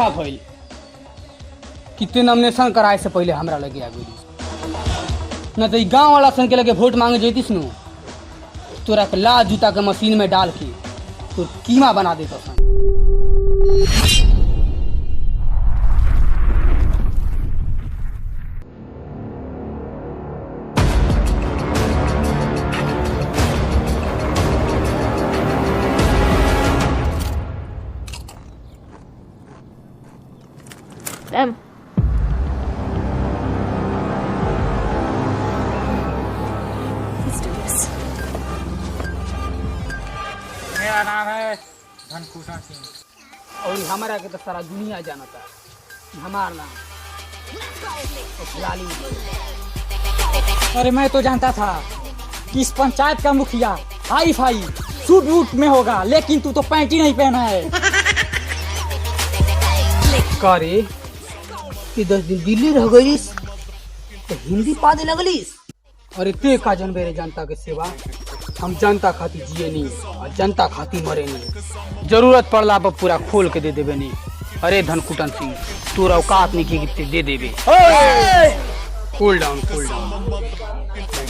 अच्छा भइल कितने नॉमिनेशन कराए से पहले हमरा लगे आ गई न तो गांव वाला सन के लगे वोट मांगे जैतीस नु तोरा के ला जूता के मशीन में डाल के तो कीमा बना देता सन। मैम मेरा नाम है धनभूषण सिंह और हमारा के तो सारा दुनिया जानता हमारा नाम तो खिलाड़ी। अरे मैं तो जानता था कि इस पंचायत का मुखिया हाई फाई सूट बूट में होगा, लेकिन तू तो पैंट ही नहीं पहना है। करे कि 10 दिन दिल्ली रह गईस तो हिंदी पादे लगलीस। अरे ते का जनबे रे जनता के सेवा, हम जनता खातिर जिए नहीं और जनता खातिर मरे नहीं। जरूरत पड़ला पर पूरा खोल के दे देबे नहीं। अरे धनकुटन सिंह तोरा औकात नहीं की कितने दे देबे। कूल डाउन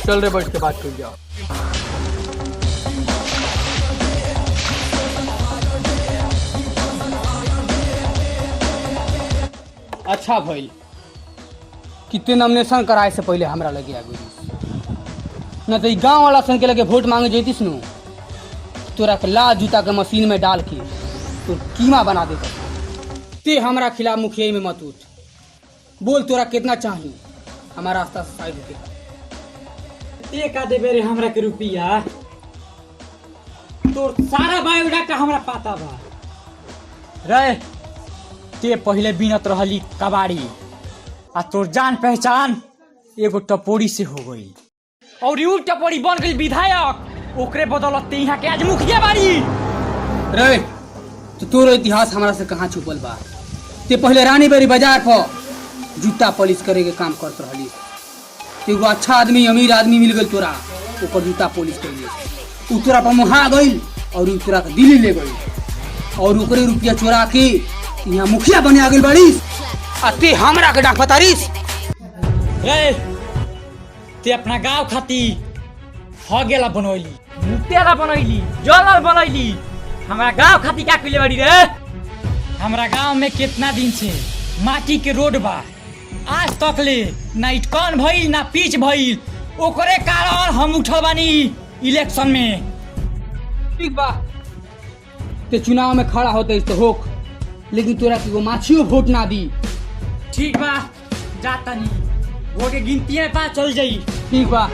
चल रे, बैठ के बात कर जाओ। अच्छा भइल कितने नॉमिनेशन कराए से पहले हमरा लगे आ गई न तो गांव वाला सन के लगे वोट मांगे जैतीस नु तोरा के ला जूता के मशीन में डाल के तो कीमा बना देता। ते हमरा खिलाफ मुखिया में मत उठ, बोल तोरा कितना चाहिए, हमारा रास्ता साइड होके। ते का देबे रे हमरा के रुपया, तोर सारा बायोडाटा हमरा पता बा रे। ते पहले बिनत रहली कबाड़ी आ तोर जान पहचान एगो टपोरी से हो गई और यू टपोरी बन गई विधायक। ओकरे बदौलत ते यहाँ के आज मुखिया बाड़ी रे। तो तोरो इतिहास हमरा से कहाँ छुपल बा। ते पहले रानी बेरी बाजार पर जूता पॉलिश करे के काम करत रहली। एगो अच्छा आदमी अमीर आदमी मिल गई तोरा, ओकर जूता पॉलिश कर ली। उ तोरा पर मुहा गई और उ तोरा के दिल्ली ले गई और ओकरे रुपया चोरा के यहाँ मुखिया बने आ गई बारिश। आ ते हमरा के डाक बतारिस रे। ते अपना गांव खाती हगेला बनैली, मुतेला बनैली, जलल बनैली। हमरा गांव खाती क्या कइले बाड़ी रे। हमरा गांव में कितना दिन से माटी के रोड बा, आज तक ले ना इटकन भइल ना पिच भइल। ओकरे कारण हम उठल बानी इलेक्शन में। ठीक बा, ते चुनाव में खड़ा होते तो होक, लेकिन तोरा के वो माछियों वोट ना दी। ठीक बा, जाता नहीं, वोट के गिनती में पता चल जाई। ठीक बा।